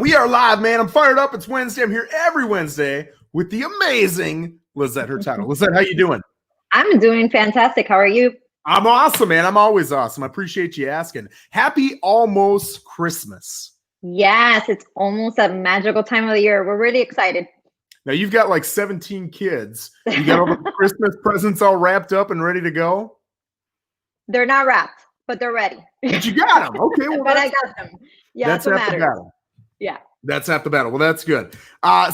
We are live, man. I'm fired up. It's Wednesday. I'm here every Wednesday with the amazing Lissette Hurtado. Lissette, how you doing? I'm doing fantastic. How are you? I'm awesome, man. I'm always awesome. I appreciate you asking. Happy almost Christmas. Yes, it's almost a magical time of the year. We're really excited. Now, you've got like 17 kids. You got all the Christmas presents all wrapped up and ready to go? They're not wrapped, but they're ready. But you got them. Okay. Well, but I got them. Yeah, that's what matters. Yeah. That's half the battle. Well, that's good.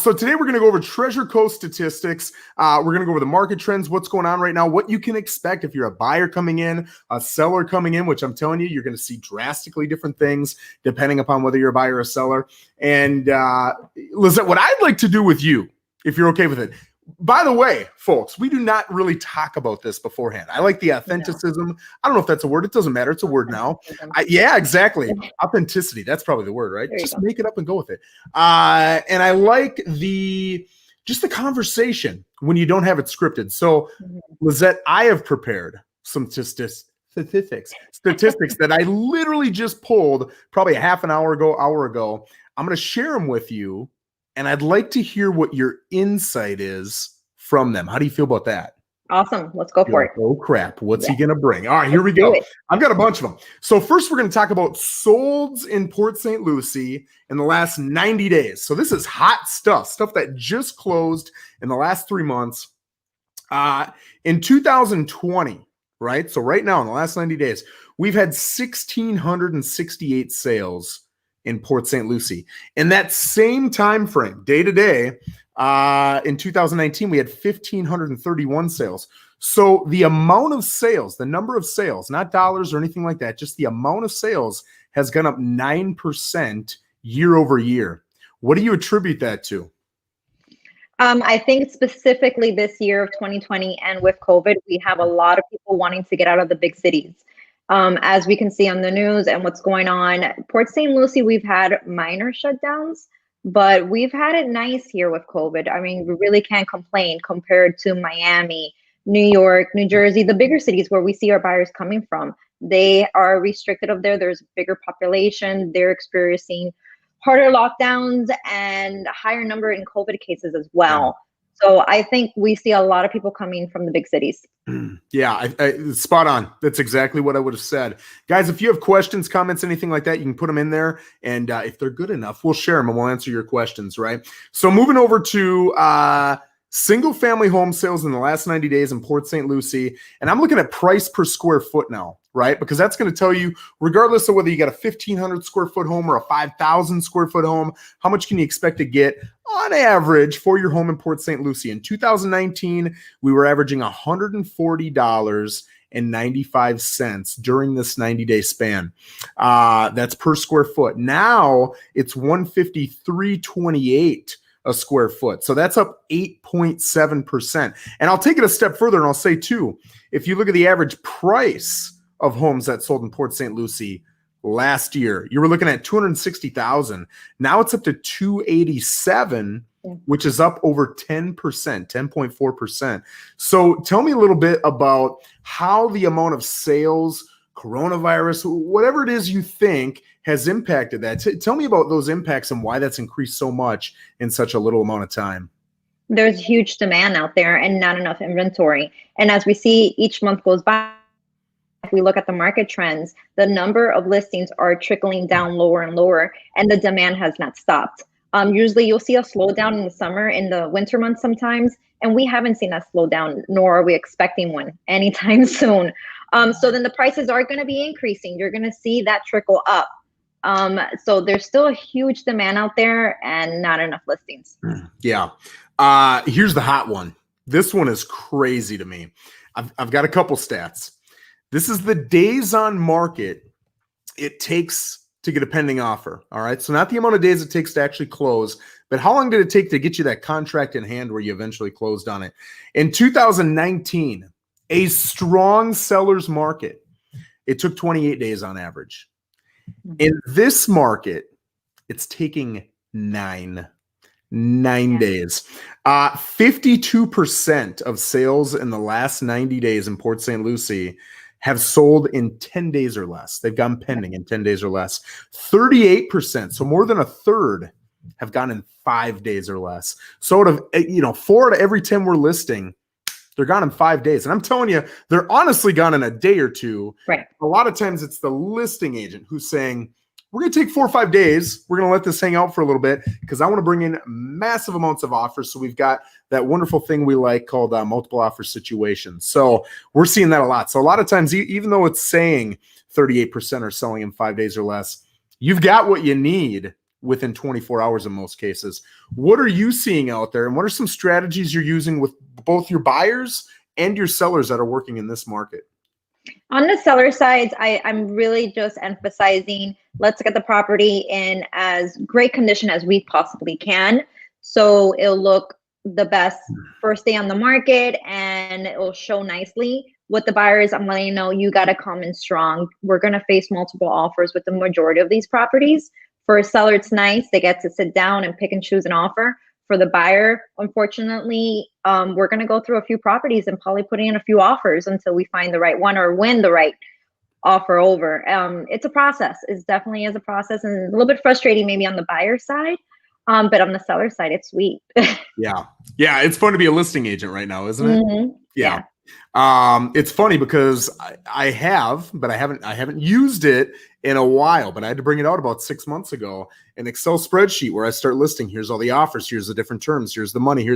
So today we're going to go over Treasure Coast statistics. We're going to go over the market trends, what's going on right now, what you can expect if you're a buyer coming in, a seller coming in, which I'm telling you, you're going to see drastically different things depending upon whether you're a buyer or a seller. And Lissette, what I'd like to do with you, if you're okay with it, by the way, folks, we do not really talk about this beforehand. I like the authenticism. No. I don't know if that's a word. It doesn't matter. It's a word now. Yeah, exactly. Authenticity. That's probably the word, right? Just make it up and go with it. And I like just the conversation when you don't have it scripted. So, Lissette, I have prepared some statistics that I literally just pulled probably a half an hour ago. I'm going to share them with you. And I'd like to hear what your insight is from them. How do you feel about that? Awesome. Let's go for it. Oh, crap. What's he going to bring? All right, here we go. I've got a bunch of them. So first, we're going to talk about solds in Port St. Lucie in the last 90 days. So this is hot stuff that just closed in the last 3 months. In 2020, right? So right now, in the last 90 days, we've had 1,668 sales in Port St. Lucie. In that same time frame, day to day, in 2019, we had 1,531 sales. So the amount of sales, the number of sales, not dollars or anything like that, just the amount of sales has gone up 9% year over year. What do you attribute that to? I think specifically this year of 2020 and with COVID, we have a lot of people wanting to get out of the big cities. As we can see on the news and what's going on, Port St. Lucie, we've had minor shutdowns, but we've had it nice here with COVID. I mean, we really can't complain compared to Miami, New York, New Jersey, the bigger cities where we see our buyers coming from. They are restricted up there. There's a bigger population. They're experiencing harder lockdowns and a higher number in COVID cases as well. So I think we see a lot of people coming from the big cities. Yeah, I spot on. That's exactly what I would have said. Guys, if you have questions, comments, anything like that, you can put them in there. And if they're good enough, we'll share them and we'll answer your questions, right? So moving over to single-family home sales in the last 90 days in Port St. Lucie. And I'm looking at price per square foot now, right? Because that's going to tell you, regardless of whether you got a 1,500 square foot home or a 5,000 square foot home, how much can you expect to get on average for your home in Port St. Lucie? In 2019, we were averaging $140.95 during this 90-day span. That's per square foot. Now it's $153.28 a square foot. So that's up 8.7%. And I'll take it a step further and I'll say too, if you look at the average price of homes that sold in Port St. Lucie last year, you were looking at $260,000. Now it's up to $287,000, which is up over 10%, 10.4%. So tell me a little bit about how the amount of sales, coronavirus, whatever it is you think has impacted that. Tell me about those impacts and why that's increased so much in such a little amount of time. There's huge demand out there and not enough inventory. And as we see each month goes by, if we look at the market trends, the number of listings are trickling down lower and lower, and the demand has not stopped. Usually you'll see a slowdown in the summer, in the winter months sometimes, and we haven't seen that slowdown, nor are we expecting one anytime soon. So then the prices are going to be increasing. You're going to see that trickle up. So there's still a huge demand out there and not enough listings. Yeah. Here's the hot one. This one is crazy to me. I've got a couple stats. This is the days on market it takes to get a pending offer. All right. So not the amount of days it takes to actually close, but how long did it take to get you that contract in hand where you eventually closed on it? In 2019, a strong seller's market, it took 28 days on average. In this market, it's taking nine days. 52% of sales in the last 90 days in Port St. Lucie have sold in 10 days or less. They've gone pending in 10 days or less. 38%, so more than a third, have gone in 5 days or less. So out of, 4 out of every 10 we're listing, they're gone in 5 days. And I'm telling you, they're honestly gone in a day or two. Right. A lot of times it's the listing agent who's saying, we're going to take 4 or 5 days. We're going to let this hang out for a little bit because I want to bring in massive amounts of offers. So we've got that wonderful thing we like called multiple offer situations. So we're seeing that a lot. So a lot of times, even though it's saying 38% are selling in 5 days or less, you've got what you need within 24 hours in most cases. What are you seeing out there? And what are some strategies you're using with both your buyers and your sellers that are working in this market? On the seller side, I'm really just emphasizing, let's get the property in as great condition as we possibly can. So it'll look the best first day on the market and it will show nicely. With the buyers, I'm letting you know, you got to come in strong. We're going to face multiple offers with the majority of these properties. For a seller, it's nice. They get to sit down and pick and choose an offer. For the buyer, unfortunately, we're going to go through a few properties and probably putting in a few offers until we find the right one or win the right offer over. It's a process. It definitely is a process and a little bit frustrating maybe on the buyer side, but on the seller side, it's sweet. Yeah. It's fun to be a listing agent right now, isn't it? Mm-hmm. Yeah. It's funny because I haven't used it in a while, but I had to bring it out about 6 months ago, an Excel spreadsheet where I start listing, here's all the offers, here's the different terms, here's the money,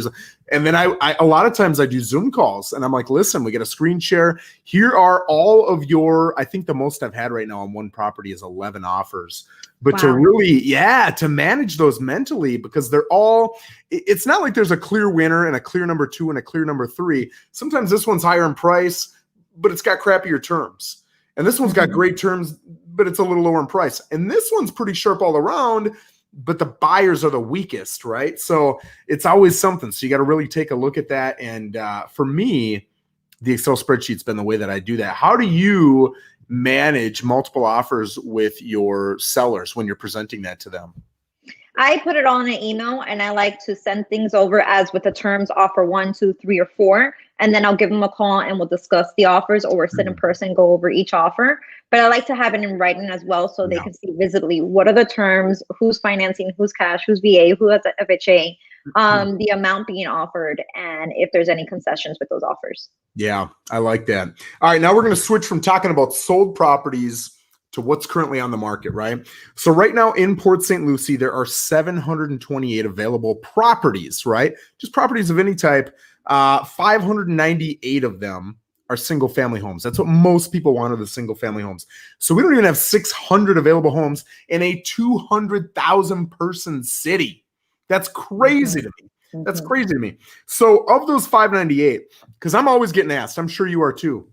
and then I a lot of times I do Zoom calls and I'm like, listen, we get a screen share. Here are all of your, I think the most I've had right now on one property is 11 offers. But to really, to manage those mentally, because they're all, it's not like there's a clear winner and a clear number 2 and a clear number 3. Sometimes this one's higher in price, but it's got crappier terms. And this one's got great terms, but it's a little lower in price. And this one's pretty sharp all around, but the buyers are the weakest, right? So it's always something. So you got to really take a look at that. And for me, the Excel spreadsheet's been the way that I do that. How do you manage multiple offers with your sellers when you're presenting that to them? I put it all in an email and I like to send things over as with the terms offer 1, 2, 3, or 4. And then I'll give them a call and we'll discuss the offers or sit in person, go over each offer. But I like to have it in writing as well so they can see visibly what are the terms, who's financing, who's cash, who's VA, who has FHA, the amount being offered, and if there's any concessions with those offers. Yeah, I like that. All right, now we're going to switch from talking about sold properties to what's currently on the market, right? So right now in Port St. Lucie, there are 728 available properties, right? Just properties of any type. 598 of them are single family homes. That's what most people want, are the single family homes. So we don't even have 600 available homes in a 200,000 person city. That's crazy to me. That's crazy to me. So of those 598, because I'm always getting asked, I'm sure you are too,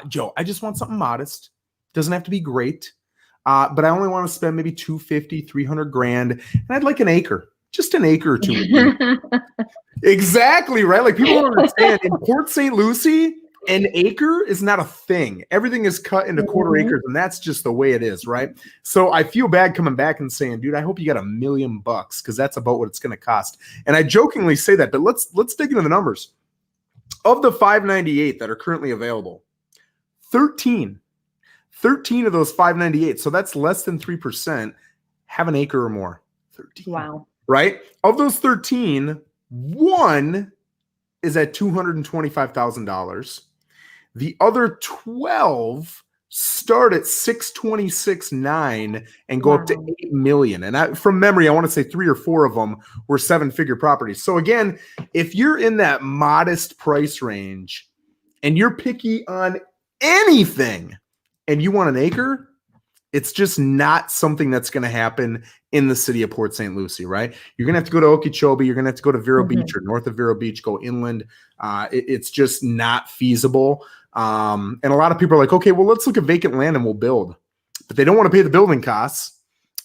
Joe, I just want something modest. Doesn't have to be great, but I only want to spend maybe $250,000, $300,000, and I'd like an acre, just an acre or two. Exactly, right? Like people don't understand. In Port St. Lucie, an acre is not a thing. Everything is cut into quarter acres, and that's just the way it is, right? So I feel bad coming back and saying, dude, I hope you got $1 million because that's about what it's going to cost. And I jokingly say that, but let's dig into the numbers. Of the 598 that are currently available, 13 of those 598, so that's less than 3%, have an acre or more. 13. Wow. Right? Of those 13, one is at $225,000. The other 12 start at $626,900 and go up to $8 million. And from memory, I want to say 3 or 4 of them were 7-figure properties. So again, if you're in that modest price range and you're picky on anything, and you want an acre, it's just not something that's going to happen in the city of Port St. Lucie, right? You're going to have to go to Okeechobee. You're going to have to go to Vero Beach or north of Vero Beach, go inland. It's just not feasible. And a lot of people are like, okay, well, let's look at vacant land and we'll build. But they don't want to pay the building costs.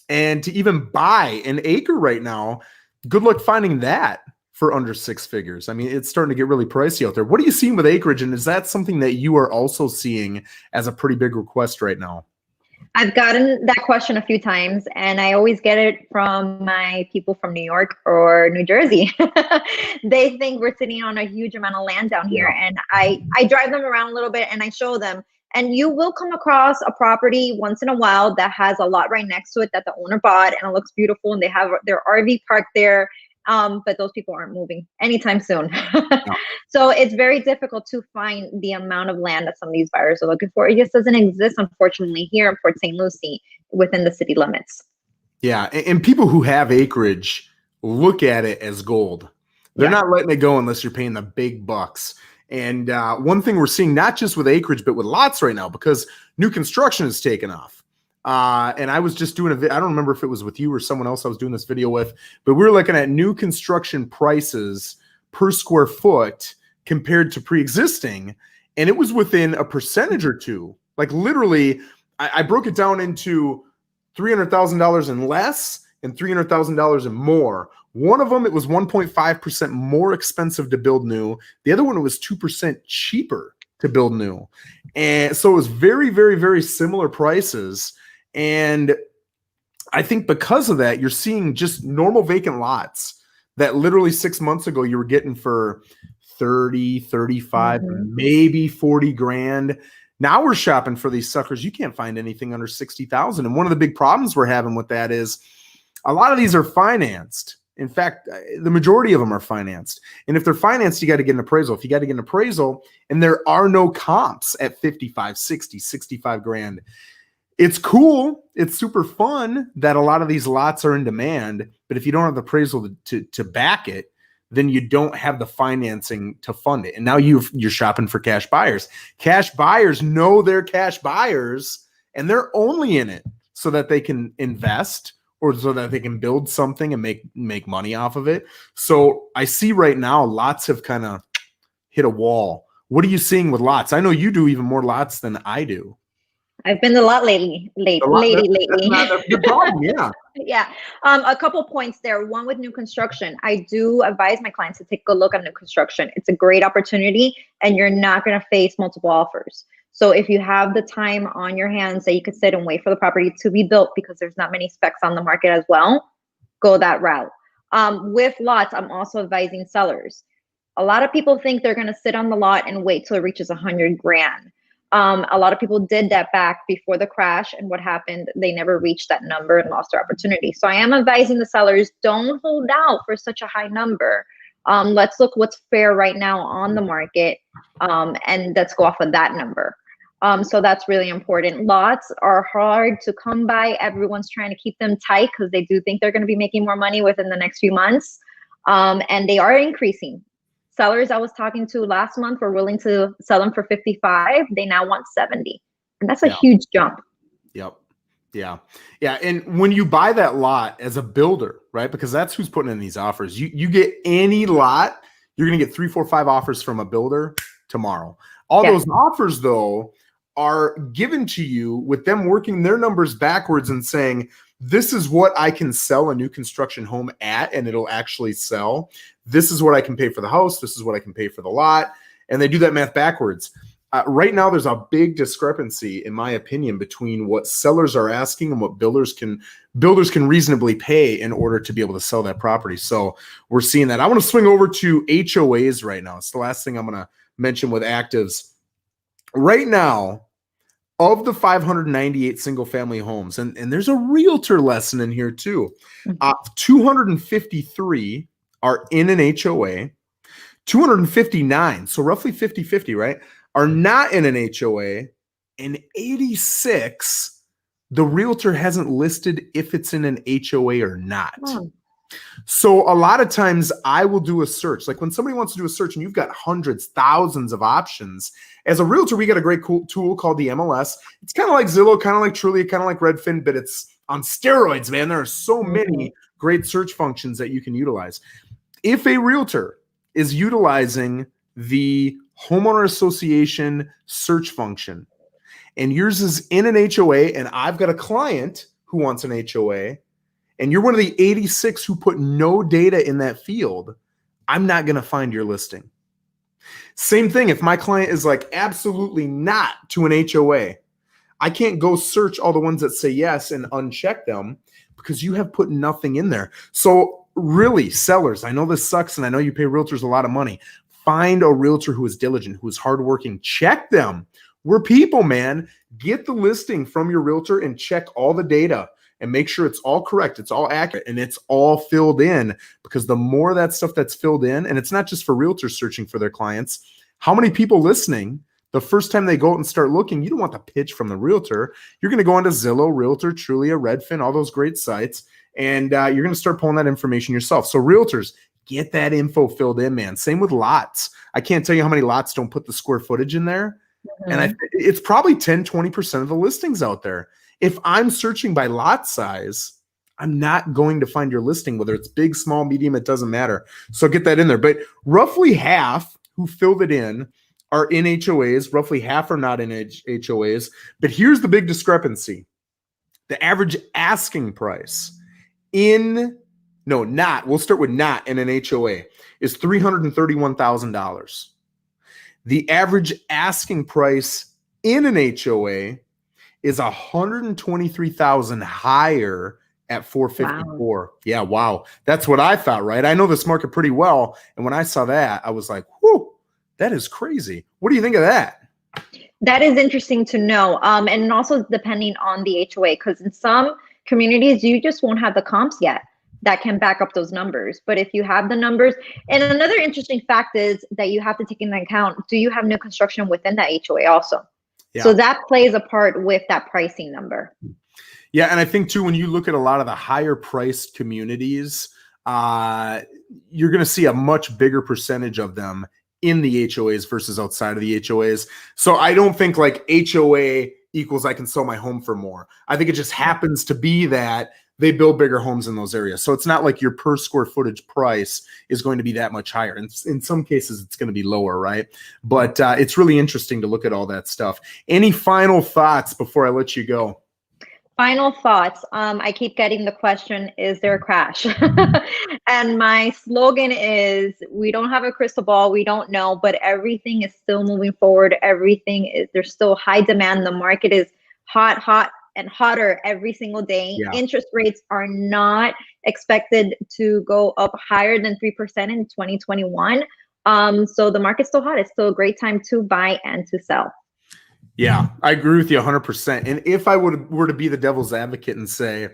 And to even buy an acre right now, good luck finding that for under 6 figures. I mean, it's starting to get really pricey out there. What are you seeing with acreage? And is that something that you are also seeing as a pretty big request right now? I've gotten that question a few times, and I always get it from my people from New York or New Jersey. They think we're sitting on a huge amount of land down here, and I drive them around a little bit, and I show them And you will come across a property once in a while that has a lot right next to it that the owner bought and it looks beautiful and they have their RV parked there. But those people aren't moving anytime soon. No. So it's very difficult to find the amount of land that some of these buyers are looking for. It just doesn't exist, unfortunately, here in Port St. Lucie within the city limits. Yeah. And people who have acreage look at it as gold. They're not letting it go unless you're paying the big bucks. And one thing we're seeing, not just with acreage, but with lots right now, because new construction has taken off. And I was just doing I don't remember if it was with you or someone else I was doing this video with, but we were looking at new construction prices per square foot compared to pre-existing. And it was within a percentage or two. Like literally, I broke it down into $300,000 and less and $300,000 and more. One of them, it was 1.5% more expensive to build new. The other one, it was 2% cheaper to build new. And so it was very, very, very similar prices. And I think because of that, you're seeing just normal vacant lots that literally 6 months ago you were getting for 30, 35, maybe 40 grand. Now we're shopping for these suckers. You can't find anything under 60,000. And one of the big problems we're having with that is a lot of these are financed. In fact, the majority of them are financed. And if they're financed, you got to get an appraisal. If you got to get an appraisal and there are no comps at 55, 60, 65 grand, it's cool. It's super fun that a lot of these lots are in demand. But if you don't have the appraisal to back it, then you don't have the financing to fund it. And now you're shopping for cash buyers. Cash buyers know they're cash buyers and they're only in it so that they can invest or so that they can build something and make money off of it. So I see right now lots have kind of hit a wall. What are you seeing with lots? I know you do even more lots than I do. I've been a lot lately. That's not a good problem, yeah. Yeah. A couple points there. One with new construction. I do advise my clients to take a look at new construction. It's a great opportunity and you're not going to face multiple offers. So if you have the time on your hands that you could sit and wait for the property to be built because there's not many specs on the market as well, go that route. With lots, I'm also advising sellers. A lot of people think they're going to sit on the lot and wait till it reaches 100 grand. A lot of people did that back before the crash, and what happened, they never reached that number and lost their opportunity. So I am advising the sellers, don't hold out for such a high number. Let's look what's fair right now on the market, and let's go off of that number. So that's really important. Lots are hard to come by. Everyone's trying to keep them tight because they do think they're going to be making more money within the next few months, and they are increasing. Sellers I was talking to last month were willing to sell them for 55. They now want 70. And that's a huge jump. Yep. Yeah. Yeah. And when you buy that lot as a builder, right? Because that's who's putting in these offers. You get any lot, you're going to get 3, 4, 5 offers from a builder tomorrow. All those offers, though, are given to you with them working their numbers backwards and saying, this is what I can sell a new construction home at, and it'll actually sell. This is what I can pay for the house. This is what I can pay for the lot. And they do that math backwards. Right now, there's a big discrepancy, in my opinion, between what sellers are asking and what builders can reasonably pay in order to be able to sell that property. So we're seeing that. I want to swing over to HOAs right now. It's the last thing I'm going to mention with actives. Right now, of the 598 single-family homes, and there's a realtor lesson in here too, 253 are in an HOA, 259, so roughly 50-50, right, are not in an HOA, and 86, the realtor hasn't listed if it's in an HOA or not. So a lot of times I will do a search. Like when somebody wants to do a search and you've got hundreds, thousands of options, as a realtor, we got a great cool tool called the MLS. It's kind of like Zillow, kind of like Trulia, kind of like Redfin, but it's on steroids, man. There are so many great search functions that you can utilize. If a realtor is utilizing the homeowner association search function and yours is in an HOA and I've got a client who wants an HOA, and you're one of the 86 who put no data in that field, I'm not going to find your listing. Same thing if my client is like absolutely not to an HOA. I can't go search all the ones that say yes and uncheck them because you have put nothing in there. So really, sellers, I know this sucks and I know you pay realtors a lot of money. Find a realtor who is diligent, who is hardworking. Check them We're people, man. Get the listing from your realtor and check all the data and make sure it's all correct, it's all accurate, and it's all filled in, because the more that stuff that's filled in, and it's not just for realtors searching for their clients, how many people listening, the first time they go out and start looking, you don't want the pitch from the realtor. You're going to go onto Zillow, Realtor, Trulia, Redfin, all those great sites, and you're going to start pulling that information yourself. So realtors, get that info filled in, man. Same with lots. I can't tell you how many lots don't put the square footage in there. And it's probably 10, 20% of the listings out there. If I'm searching by lot size, I'm not going to find your listing, whether it's big, small, medium, it doesn't matter. So get that in there. But roughly half who filled it in are in HOAs. Roughly half are not in HOAs. But here's the big discrepancy. The average asking price we'll start with not in an HOA, is $331,000. The average asking price in an HOA is $123,000 higher at 454. Wow. Yeah, wow. That's what I thought, right? I know this market pretty well. And when I saw that, I was like, whew, that is crazy. What do you think of that? That is interesting to know. And also depending on the HOA, because in some communities, you just won't have the comps yet that can back up those numbers. But if you have the numbers, and another interesting fact is that you have to take into account, do you have new construction within that HOA also? Yeah. So that plays a part with that pricing number. Yeah, and I think too, when you look at a lot of the higher priced communities, you're going to see a much bigger percentage of them in the HOAs versus outside of the HOAs. So I don't think like HOA equals I can sell my home for more. I think it just happens to be that they build bigger homes in those areas. So it's not like your per square footage price is going to be that much higher. And in some cases, it's going to be lower, right? But it's really interesting to look at all that stuff. Any final thoughts before I let you go? Final thoughts. I keep getting the question, is there a crash? And my slogan is, we don't have a crystal ball. We don't know, but everything is still moving forward. There's still high demand. The market is hot, and hotter every single day. Yeah. Interest rates are not expected to go up higher than 3% in 2021. So the market's still hot. It's still a great time to buy and to sell. Yeah, I agree with you 100%. And if I were to be the devil's advocate and say,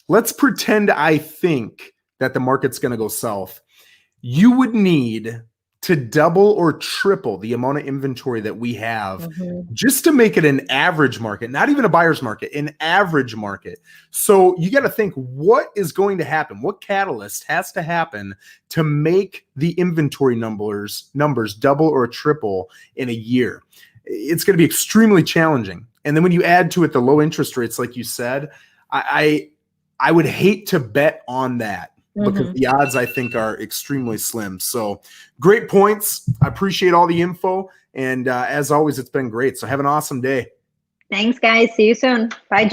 let's pretend I think that the market's going to go south, you would need to double or triple the amount of inventory that we have just to make it an average market, not even a buyer's market, an average market. So you got to think, what is going to happen? What catalyst has to happen to make the inventory numbers double or triple in a year? It's going to be extremely challenging. And then when you add to it the low interest rates, like you said, I would hate to bet on that. Because the odds, I think, are extremely slim. So great points. I appreciate all the info. And as always, it's been great. So have an awesome day. Thanks, guys. See you soon. Bye, Joe.